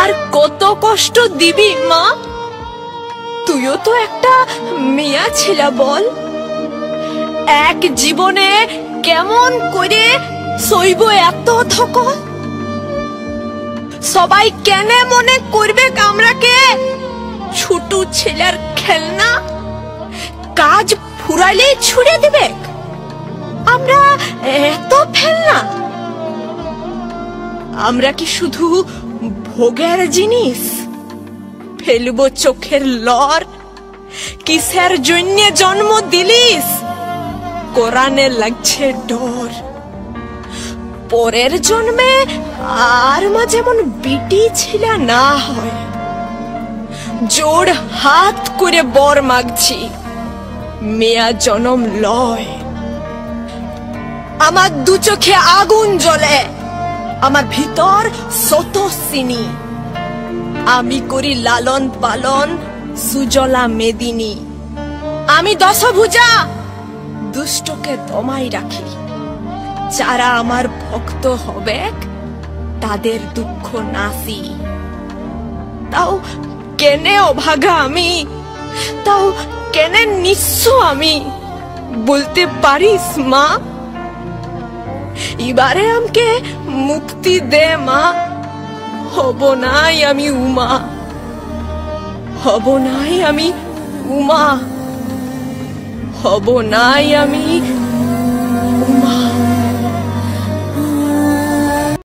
আর কত কষ্ট দিবি মা? তুইও তো একটা মেয়া ছিলা বল। এক জীবনে কেমন করে সইব এত ধকল? সবাই কেন মনে করবে আমরাকে ছোট ছেলের খেলনা? কাজ ফুরাইলে ছুড়ে দিবে আমরা এত ফেলনা? আমরা কি শুধু ভোগের জিনিস? ফেলবো চোখের লর? কিসের জন্য জন্ম দিলিস? কোরআনে লাগছে ডর। পরের জন্মে আর মা যেমন বিটি ছিল না হয়, জোড় হাত করে বর মাগছি মেয়া জনম লয়। আমার দু চোখে আগুন জ্বলে, আমার ভিতর শত সিনি। আমি করি লালন পালন সুজলা মেদিনী। আমি দশভুজা, দুষ্টকে দমাই রাখি। যারা আমার ভক্ত হবে তাদের দুঃখ নাসি। তাও কেনে অভাগা আমি, তাও কেনে নিঃস্ব আমি, বলতে পারিস মা? এবারে আমাকে মুক্তি দে মা। হব নাই আমি উমা, হব নাই আমি উমা, হব নাই আমি উমা।